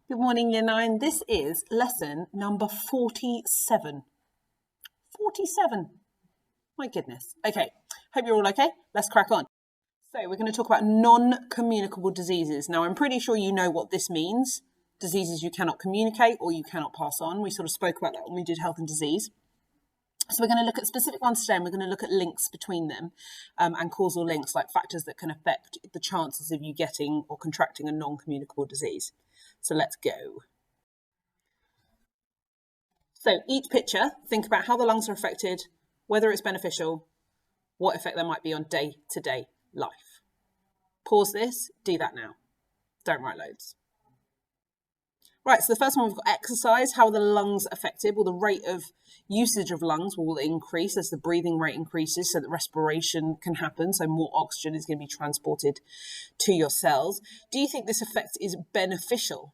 Good morning, Year 9. This is lesson number 47. 47. My goodness. Okay, hope you're all okay. Let's crack on. So we're going to talk about non-communicable diseases. Now, I'm pretty sure you know what this means. Diseases you cannot communicate or you cannot pass on. We sort of spoke about that when we did health and disease. So we're going to look at specific ones today, and we're going to look at links between them and causal links, like factors that can affect the chances of you getting or contracting a non-communicable disease. So let's go. So each picture, think about how the lungs are affected, whether it's beneficial, what effect there might be on day-to-day life. Pause this, do that now. Don't write loads. Right, so the first one, we've got exercise. How are the lungs affected? Well, the rate of usage of lungs will increase as the breathing rate increases so that respiration can happen, so more oxygen is going to be transported to your cells. Do you think this effect is beneficial?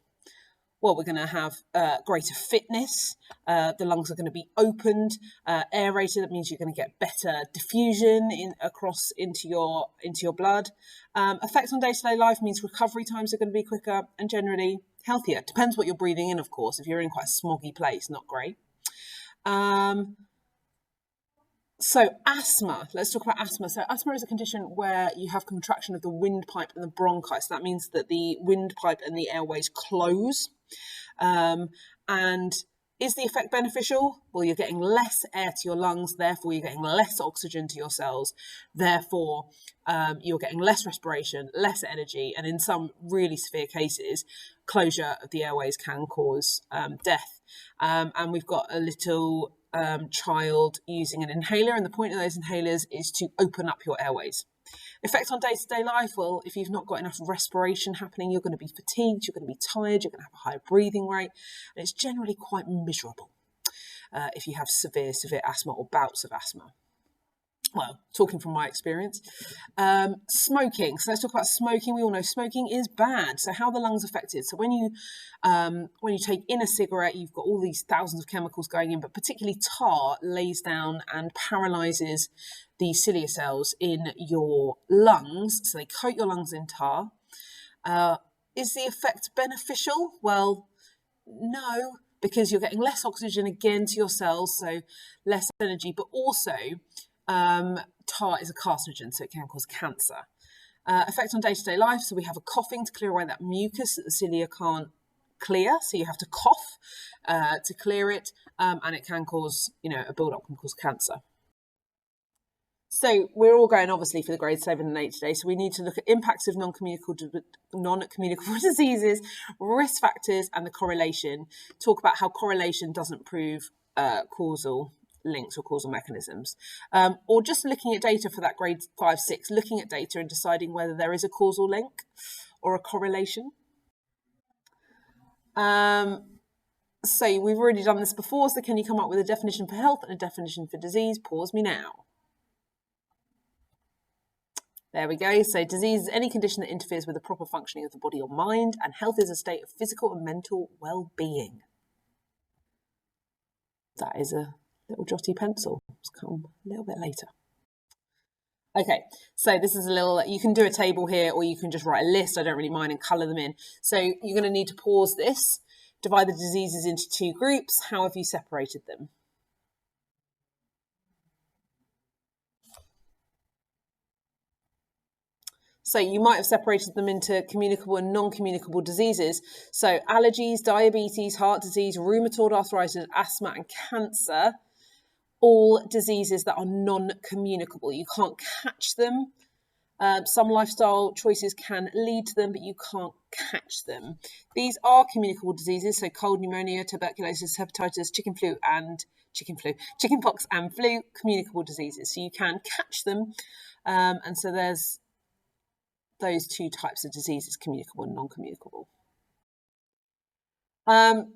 Well, we're going to have greater fitness. The lungs are going to be opened, aerated. That means you're going to get better diffusion across into your blood. Effect on day-to-day life means recovery times are going to be quicker and generally healthier. Depends what you're breathing in, of course. If you're in quite a smoggy place, not great. So asthma, let's talk about asthma. So asthma is a condition where you have contraction of the windpipe and the bronchi. So that means that the windpipe and the airways close. And is the effect beneficial? Well, you're getting less air to your lungs, therefore you're getting less oxygen to your cells, therefore you're getting less respiration, less energy, and in some really severe cases, closure of the airways can cause death. And we've got a little child using an inhaler, and the point of those inhalers is to open up your airways. Effect on day-to-day life, well, if you've not got enough respiration happening, you're going to be fatigued, you're going to be tired, you're going to have a higher breathing rate, and it's generally quite miserable if you have severe asthma or bouts of asthma. Well, talking from my experience. Smoking. So let's talk about smoking. We all know smoking is bad. So how are the lungs affected? So when you take in a cigarette, you've got all these thousands of chemicals going in, but particularly tar lays down and paralyzes the cilia cells in your lungs. So they coat your lungs in tar. Is the effect beneficial? Well, no, because you're getting less oxygen again to your cells, so less energy, but also tar is a carcinogen, so it can cause cancer. Effect on day-to-day life, so we have a coughing to clear away that mucus that the cilia can't clear, so you have to cough to clear it, and it can cause, a build-up can cause cancer. So we're all going, obviously, for the grades 7 and 8 today, so we need to look at impacts of non-communicable diseases, risk factors, and the correlation. Talk about how correlation doesn't prove causal links or causal mechanisms, or just looking at data for that grade 5, 6, looking at data and deciding whether there is a causal link or a correlation. So we've already done this before, so can you come up with a definition for health and a definition for disease? Pause me now. There we go. So disease is any condition that interferes with the proper functioning of the body or mind, and health is a state of physical and mental well-being. That is a little jotty pencil. It's come a little bit later. Okay, so this is a little, you can do a table here or you can just write a list, I don't really mind, and colour them in. So you're going to need to pause this, divide the diseases into 2 groups. How have you separated them? So you might have separated them into communicable and non-communicable diseases. So allergies, diabetes, heart disease, rheumatoid arthritis, asthma and cancer, all diseases that are non-communicable. You can't catch them. Some lifestyle choices can lead to them, but you can't catch them. These are communicable diseases, so cold, pneumonia, tuberculosis, hepatitis, chickenpox and flu, communicable diseases. So you can catch them, and so there's those 2 types of diseases, communicable and non-communicable.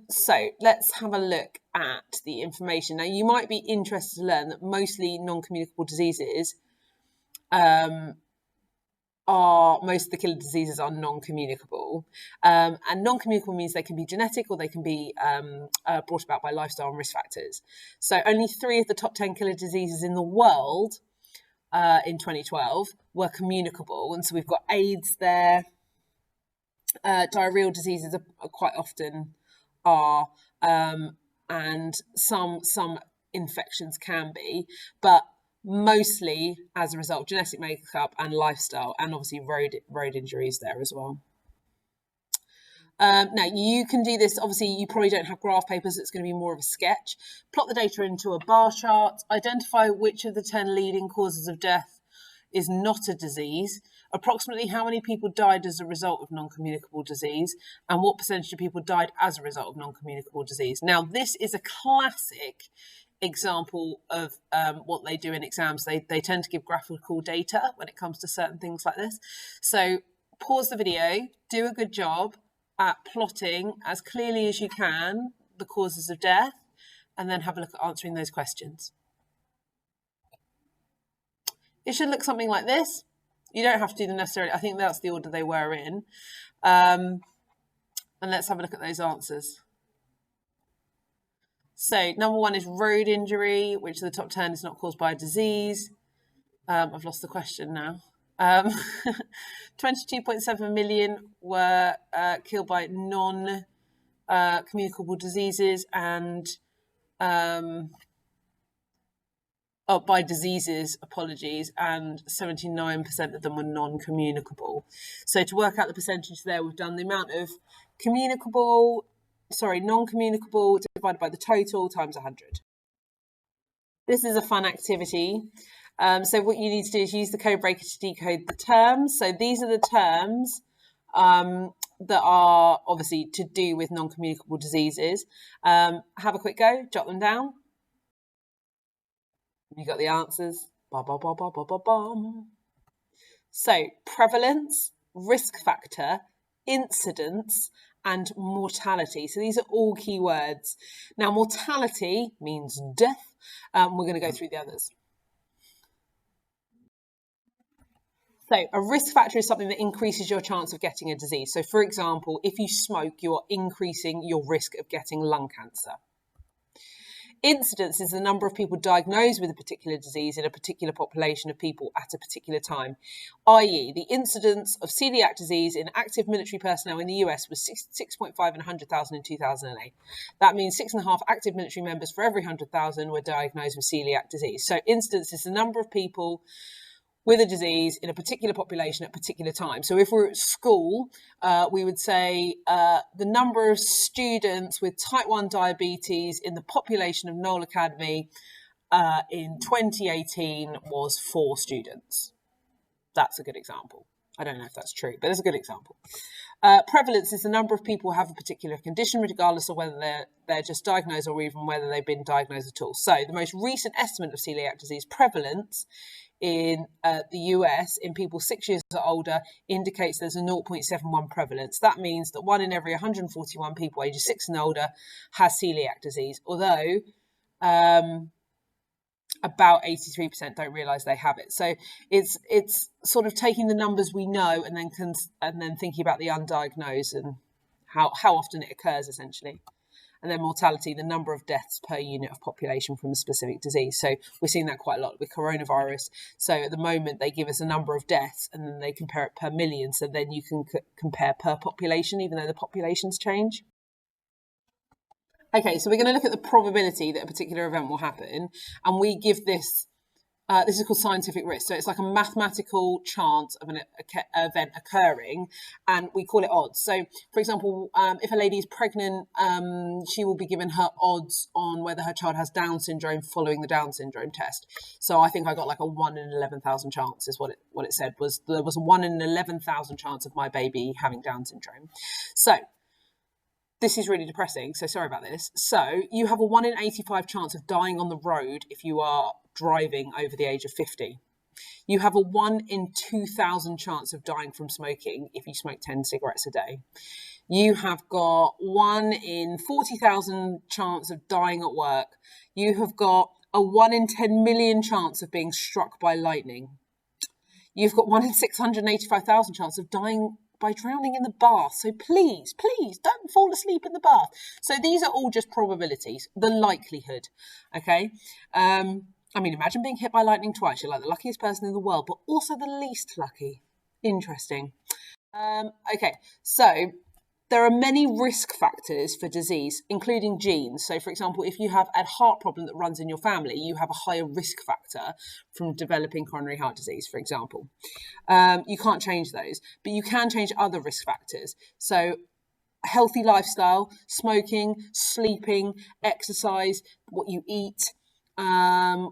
So let's have a look at the information. Now, you might be interested to learn that mostly non-communicable diseases most of the killer diseases are non-communicable. And non-communicable means they can be genetic or they can be brought about by lifestyle and risk factors. So only 3 of the top 10 killer diseases in the world in 2012 were communicable. And so we've got AIDS there, Diarrheal diseases are quite often are, and some infections can be, but mostly as a result of genetic makeup and lifestyle, and obviously road injuries there as well. Now, you can do this. Obviously, you probably don't have graph papers. It's going to be more of a sketch. Plot the data into a bar chart. Identify which of the 10 leading causes of death is not a disease. Approximately how many people died as a result of non-communicable disease, and what percentage of people died as a result of non-communicable disease. Now, this is a classic example of what they do in exams. They tend to give graphical data when it comes to certain things like this. So pause the video, do a good job at plotting as clearly as you can the causes of death, and then have a look at answering those questions. It should look something like this. You don't have to do them necessarily. I think that's the order they were in. And let's have a look at those answers. So number 1 is road injury, which of the top 10 is not caused by a disease. I've lost the question now. 22.7 million were killed by non-communicable diseases, and by diseases, apologies, and 79% of them were non-communicable. So to work out the percentage there, we've done the amount of non-communicable divided by the total times 100. This is a fun activity. So what you need to do is use the code breaker to decode the terms. So these are the terms that are obviously to do with non-communicable diseases. Have a quick go, jot them down. You got the answers. So prevalence, risk factor, incidence, and mortality. So these are all key words. Now, mortality means death. We're going to go through the others. So a risk factor is something that increases your chance of getting a disease. So for example, if you smoke, you are increasing your risk of getting lung cancer. Incidence is the number of people diagnosed with a particular disease in a particular population of people at a particular time, i.e. the incidence of celiac disease in active military personnel in the US was 6.5 in 100,000 in 2008. That means 6.5 active military members for every 100,000 were diagnosed with celiac disease. So incidence is the number of people with a disease in a particular population at a particular time. So if we're at school, we would say the number of students with type 1 diabetes in the population of Knole Academy in 2018 was 4 students. That's a good example. I don't know if that's true, but it's a good example. Prevalence is the number of people who have a particular condition, regardless of whether they're just diagnosed or even whether they've been diagnosed at all. So the most recent estimate of celiac disease prevalence in the US in people 6 years or older indicates there's a 0.71 prevalence. That means that 1 in every 141 people ages 6 and older has celiac disease, although about 83% don't realise they have it. So it's sort of taking the numbers we know and then thinking about the undiagnosed and how often it occurs, essentially. And then mortality, the number of deaths per unit of population from a specific disease. So we're seeing that quite a lot with coronavirus. So at the moment, they give us a number of deaths and then they compare it per million. So then you can compare per population, even though the populations change. Okay, so we're going to look at the probability that a particular event will happen. And we give this this is called scientific risk. So it's like a mathematical chance of an event occurring, and we call it odds. So, for example, if a lady is pregnant, she will be given her odds on whether her child has Down syndrome following the Down syndrome test. So I think I got like a 1 in 11,000 chance is what it said. There was a 1 in 11,000 chance of my baby having Down syndrome. So this is really depressing, so sorry about this. So you have a 1 in 85 chance of dying on the road if you are driving over the age of 50. You have a 1 in 2,000 chance of dying from smoking if you smoke 10 cigarettes a day. You have got 1 in 40,000 chance of dying at work. You have got a 1 in 10 million chance of being struck by lightning. You've got 1 in 685,000 chance of dying by drowning in the bath. So please don't fall asleep in the bath. So these are all just probabilities, the likelihood. Okay. I mean, imagine being hit by lightning twice. You're like the luckiest person in the world, but also the least lucky. Interesting. Okay, so there are many risk factors for disease, including genes. So, for example, if you have a heart problem that runs in your family, you have a higher risk factor from developing coronary heart disease, for example. You can't change those, but you can change other risk factors. So, healthy lifestyle, smoking, sleeping, exercise, what you eat,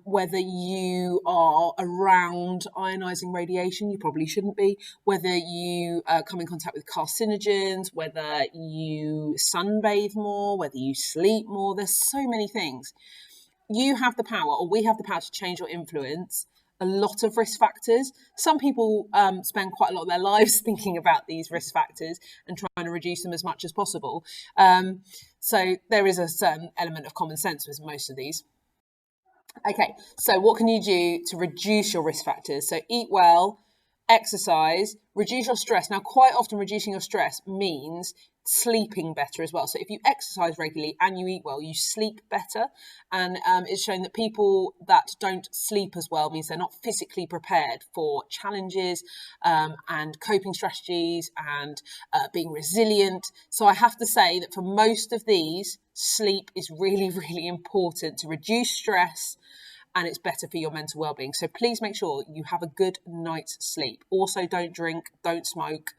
whether you are around ionizing radiation, you probably shouldn't be, whether you come in contact with carcinogens, whether you sunbathe more, whether you sleep more. There's so many things. You have the power, or we have the power to change or influence a lot of risk factors. Some people spend quite a lot of their lives thinking about these risk factors and trying to reduce them as much as possible. So there is a certain element of common sense with most of these. Okay, so what can you do to reduce your risk factors? So eat well, exercise, reduce your stress. Now, quite often reducing your stress means sleeping better as well. So if you exercise regularly and you eat well, you sleep better. And it's shown that people that don't sleep as well means they're not physically prepared for challenges and coping strategies and being resilient. So I have to say that for most of these, sleep is really, really important to reduce stress, and it's better for your mental well-being. So please make sure you have a good night's sleep. Also, don't drink, don't smoke.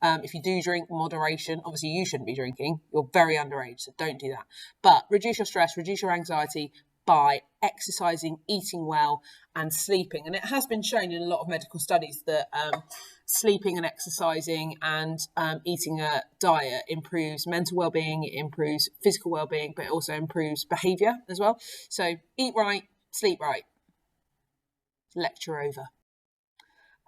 If you do drink, moderation. Obviously, you shouldn't be drinking. You're very underage, so don't do that. But reduce your stress, reduce your anxiety by exercising, eating well, and sleeping. And it has been shown in a lot of medical studies that sleeping and exercising and eating a diet improves mental well-being, it improves physical well-being, but it also improves behaviour as well. So eat right, sleep right. Lecture over.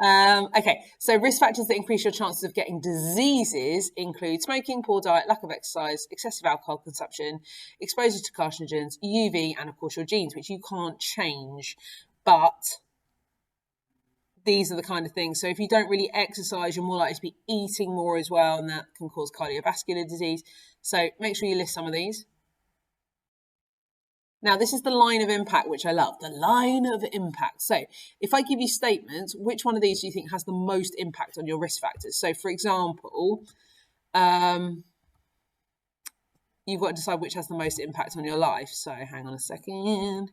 Okay, so risk factors that increase your chances of getting diseases include smoking, poor diet, lack of exercise, excessive alcohol consumption, exposure to carcinogens, UV, and of course your genes, which you can't change. But these are the kind of things. So if you don't really exercise, you're more likely to be eating more as well, and that can cause cardiovascular disease. So make sure you list some of these. Now, this is the line of impact, which I love, the line of impact. So if I give you statements, which one of these do you think has the most impact on your risk factors? So, for example, you've got to decide which has the most impact on your life. So hang on a second.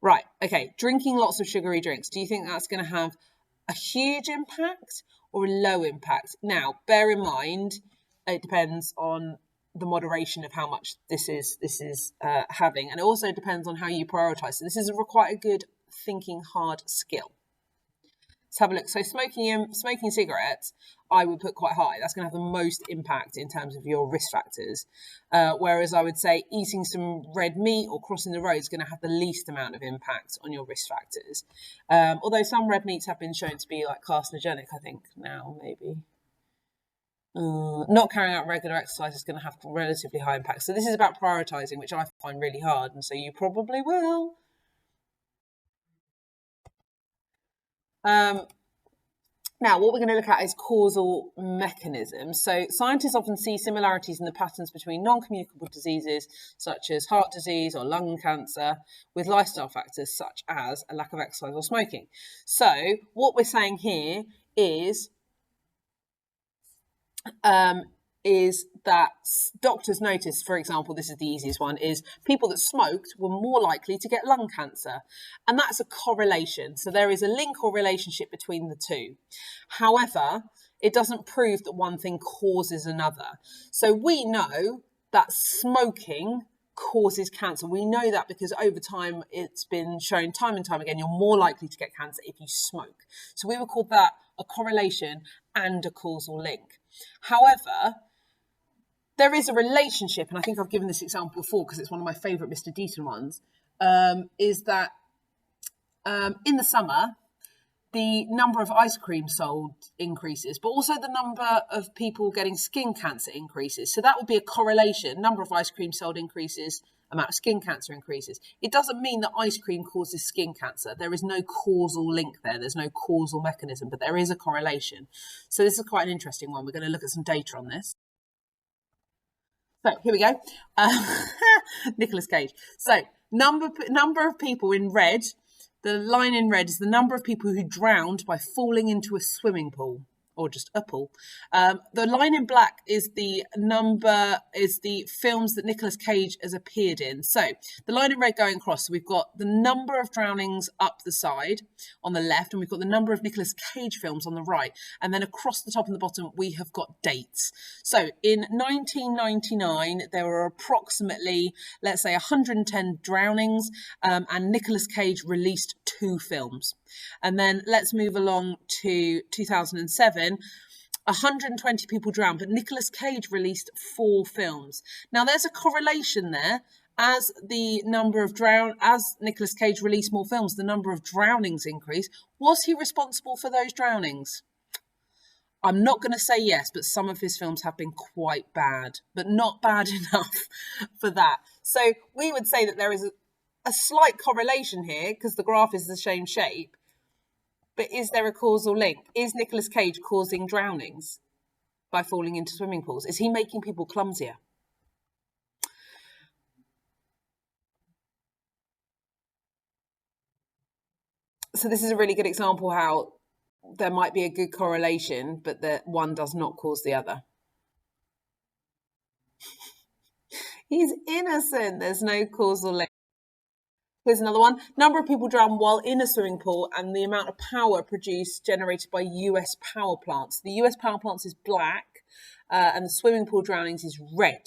Right, okay, drinking lots of sugary drinks. Do you think that's going to have a huge impact or a low impact? Now, bear in mind, it depends on the moderation of how much this is having, and it also depends on how you prioritize. So this is quite a good thinking hard skill. Let's have a look. So smoking cigarettes, I would put quite high. That's going to have the most impact in terms of your risk factors. Whereas I would say eating some red meat or crossing the road is going to have the least amount of impact on your risk factors. Although some red meats have been shown to be like carcinogenic, I think now maybe. Not carrying out regular exercise is going to have relatively high impact. So this is about prioritizing, which I find really hard, and so you probably will. Now, what we're going to look at is causal mechanisms. So scientists often see similarities in the patterns between non-communicable diseases, such as heart disease or lung cancer, with lifestyle factors such as a lack of exercise or smoking. So what we're saying here is that doctors noticed, for example, this is the easiest one, is people that smoked were more likely to get lung cancer. And that's a correlation. So there is a link or relationship between the two. However, it doesn't prove that one thing causes another. So we know that smoking causes cancer. We know that because over time it's been shown time and time again you're more likely to get cancer if you smoke. So we would call that a correlation and a causal link. However, there is a relationship, and I think I've given this example before because it's one of my favourite Mr. Deaton ones, is that in the summer, the number of ice cream sold increases, but also the number of people getting skin cancer increases. So that would be a correlation. Number of ice cream sold increases, amount of skin cancer increases. It doesn't mean that ice cream causes skin cancer. There is no causal link there. There's no causal mechanism, but there is a correlation. So this is quite an interesting one. We're going to look at some data on this. So here we go. Nicolas Cage. So number of people in red. The line in red is the number of people who drowned by falling into a swimming pool. or just Apple. The line in black is the films that Nicolas Cage has appeared in. So the line in red going across, so we've got the number of drownings up the side on the left, and we've got the number of Nicolas Cage films on the right. And then across the top and the bottom, we have got dates. So in 1999, there were approximately, let's say, 110 drownings, and Nicolas Cage released 2 films. And then let's move along to 2007. 120 people drowned, but Nicolas Cage released 4 films. Now there's a correlation there. As Nicolas Cage released more films, the number of drownings increased. Was he responsible for those drownings? I'm not going to say yes, but some of his films have been quite bad, but not bad enough for that. So we would say that there is a slight correlation here because the graph is the same shape. But is there a causal link? Is Nicolas Cage causing drownings by falling into swimming pools? Is he making people clumsier? So this is a really good example how there might be a good correlation, but that one does not cause the other. He's innocent. There's no causal link. Here's another one. Number of people drown while in a swimming pool and the amount of power generated by US power plants. The US power plants is black and the swimming pool drownings is red.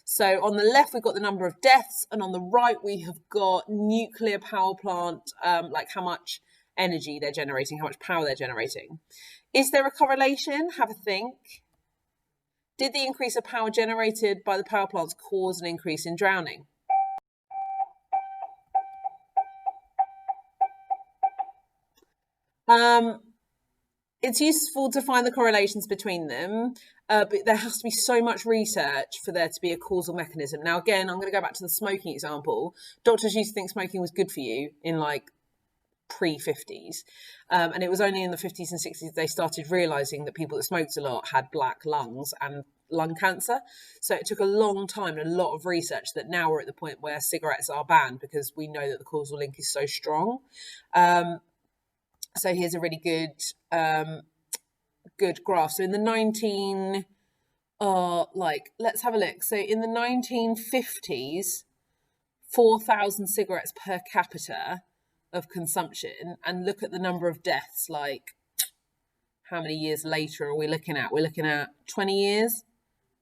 So on the left, we've got the number of deaths, and on the right, we have got nuclear power plant, like how much energy they're generating, how much power they're generating. Is there a correlation? Have a think. Did the increase of power generated by the power plants cause an increase in drowning? It's useful to find the correlations between them, but there has to be so much research for there to be a causal mechanism. Now, again, I'm going to go back to the smoking example. Doctors used to think smoking was good for you in like pre-50s, and it was only in the 50s and 60s they started realising that people that smoked a lot had black lungs and lung cancer. So it took a long time and a lot of research that now we're at the point where cigarettes are banned because we know that the causal link is so strong. So here's a really good graph. So in the let's have a look. So in the 1950s, 4,000 cigarettes per capita of consumption, and look at the number of deaths. Like, how many years later are we looking at? We're looking at 20 years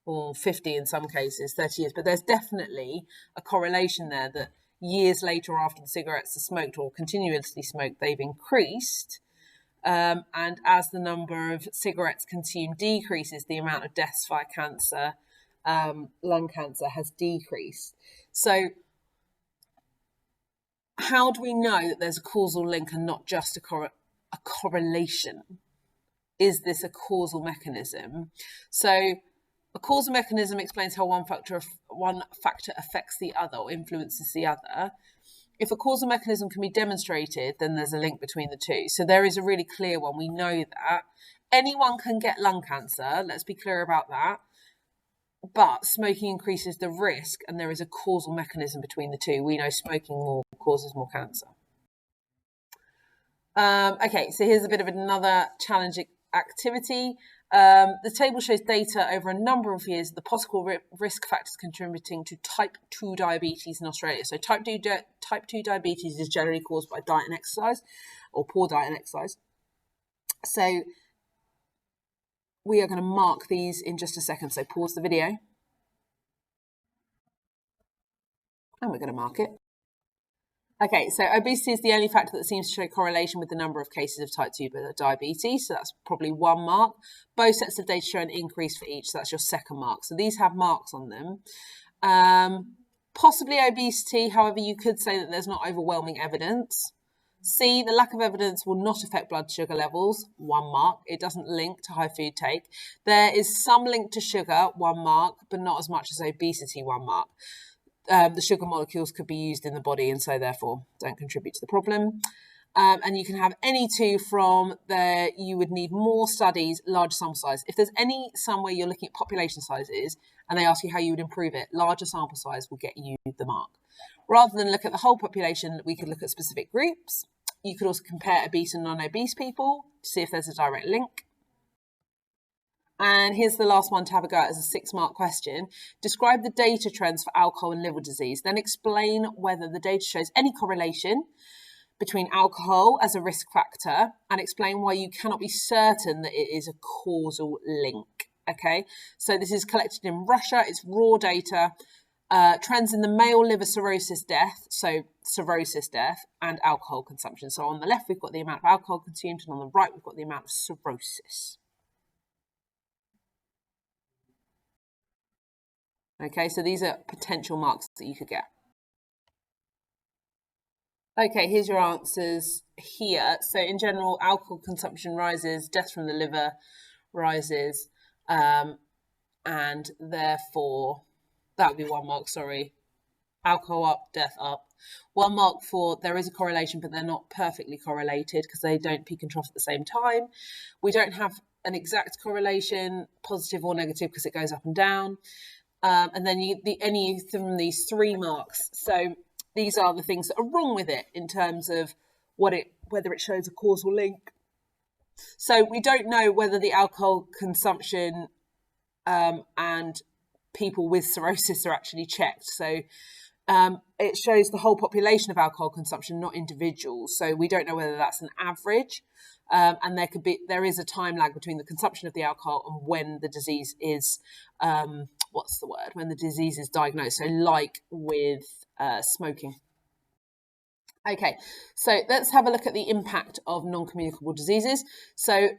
or 50 in some cases, 30 years. But there's definitely a correlation there that years later, after the cigarettes are smoked or continuously smoked, they've increased. And as the number of cigarettes consumed decreases, the amount of deaths via cancer, lung cancer, has decreased. So how do we know that there's a causal link and not just a correlation? Is this a causal mechanism? So a causal mechanism explains how one factor affects the other or influences the other. If a causal mechanism can be demonstrated, then there's a link between the two. So there is a really clear one. We know that anyone can get lung cancer. Let's be clear about that. But smoking increases the risk, and there is a causal mechanism between the two. We know smoking causes more cancer. Okay, so here's a bit of another challenging activity. The table shows data over a number of years, the possible risk factors contributing to type 2 diabetes in Australia. So type 2 diabetes is generally caused by diet and exercise, or poor diet and exercise. So we are going to mark these in just a second. So pause the video. And we're going to mark it. Okay, so obesity is the only factor that seems to show correlation with the number of cases of type 2 diabetes. So that's probably 1 mark. Both sets of data show an increase for each. So that's your second mark. So these have marks on them. Possibly obesity. However, you could say that there's not overwhelming evidence. C, the lack of evidence will not affect blood sugar levels. 1 mark. It doesn't link to high food take. There is some link to sugar. 1 mark, but not as much as obesity. 1 mark. The sugar molecules could be used in the body and so therefore don't contribute to the problem. And you can have any 2 from there. You would need more studies, large sample size. If there's any somewhere you're looking at population sizes and they ask you how you would improve it, larger sample size will get you the mark. Rather than look at the whole population, we could look at specific groups. You could also compare obese and non-obese people to see if there's a direct link. And here's the last one to have a go at as a 6-mark question. Describe the data trends for alcohol and liver disease. Then explain whether the data shows any correlation between alcohol as a risk factor, and explain why you cannot be certain that it is a causal link. Okay, so this is collected in Russia. It's raw data. Trends in the male liver cirrhosis death, so cirrhosis death, and alcohol consumption. So on the left, we've got the amount of alcohol consumed, and on the right, we've got the amount of cirrhosis. Okay, so these are potential marks that you could get. Okay, here's your answers here. So in general, alcohol consumption rises, death from the liver rises, and therefore, that would be 1 mark, sorry. Alcohol up, death up. 1 mark for there is a correlation, but they're not perfectly correlated because they don't peak and trough at the same time. We don't have an exact correlation, positive or negative, because it goes up and down. And then any from these 3 marks. So these are the things that are wrong with it in terms of whether it shows a causal link. So we don't know whether the alcohol consumption and people with cirrhosis are actually checked. So it shows the whole population of alcohol consumption, not individuals. So we don't know whether that's an average. And there is a time lag between the consumption of the alcohol and when the disease is, when the disease is diagnosed. So like with smoking. Okay, so let's have a look at the impact of non-communicable diseases. So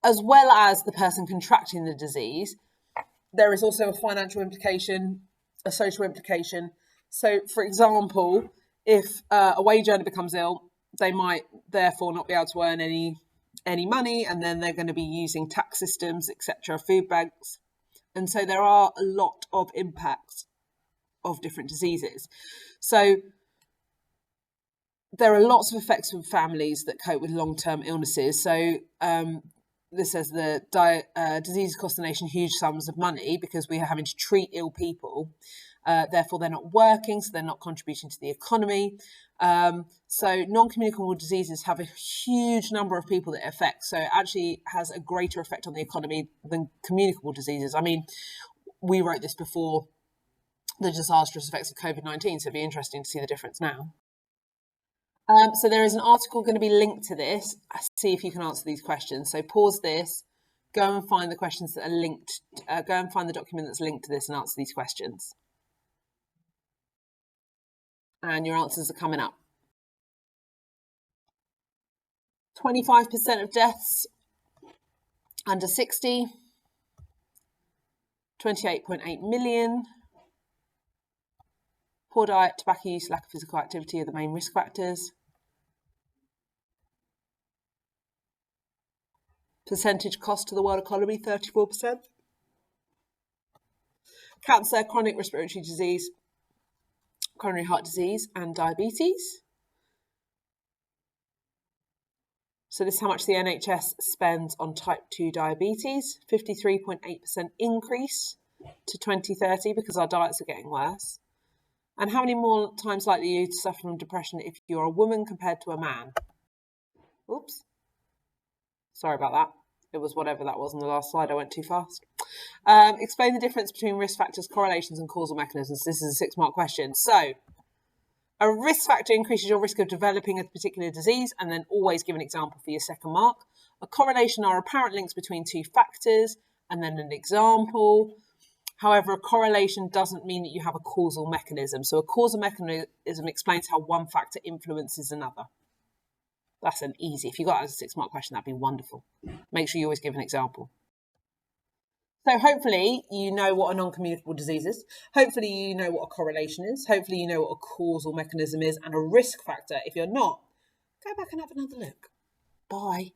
as well as the person contracting the disease, there is also a financial implication, a social implication. So, for example, if a wage earner becomes ill, they might therefore not be able to earn any money, and then they're going to be using tax systems, etc., food banks. And so there are a lot of impacts of different diseases. So there are lots of effects for families that cope with long-term illnesses. So this says the diseases cost the nation huge sums of money because we are having to treat ill people. Therefore, they're not working, so they're not contributing to the economy. So non-communicable diseases have a huge number of people that it affects. So it actually has a greater effect on the economy than communicable diseases. I mean, we wrote this before the disastrous effects of COVID-19, so it'd be interesting to see the difference now. So there is an article going to be linked to this. See if you can answer these questions. So pause this, go and find the questions that are linked, go and find the document that's linked to this and answer these questions. And your answers are coming up. 25% of deaths under 60, 28.8 million. Poor diet, tobacco use, lack of physical activity are the main risk factors. Percentage cost to the world economy, 34%. Cancer, chronic respiratory disease, coronary heart disease, and diabetes. So this is how much the NHS spends on type 2 diabetes, 53.8% increase to 2030 because our diets are getting worse. And how many more times likely are you to suffer from depression if you're a woman compared to a man? Oops. Sorry about that. It was whatever that was on the last slide. I went too fast. Explain the difference between risk factors, correlations, and causal mechanisms. This is a 6-mark question. So a risk factor increases your risk of developing a particular disease, and then always give an example for your 2nd mark. A correlation are apparent links between 2 factors, and then an example. However, a correlation doesn't mean that you have a causal mechanism. So a causal mechanism explains how one factor influences another. That's an easy. If you got it as a 6-mark question, that'd be wonderful. Make sure you always give an example. So hopefully you know what a non-communicable disease is. Hopefully you know what a correlation is. Hopefully you know what a causal mechanism is and a risk factor. If you're not, go back and have another look. Bye.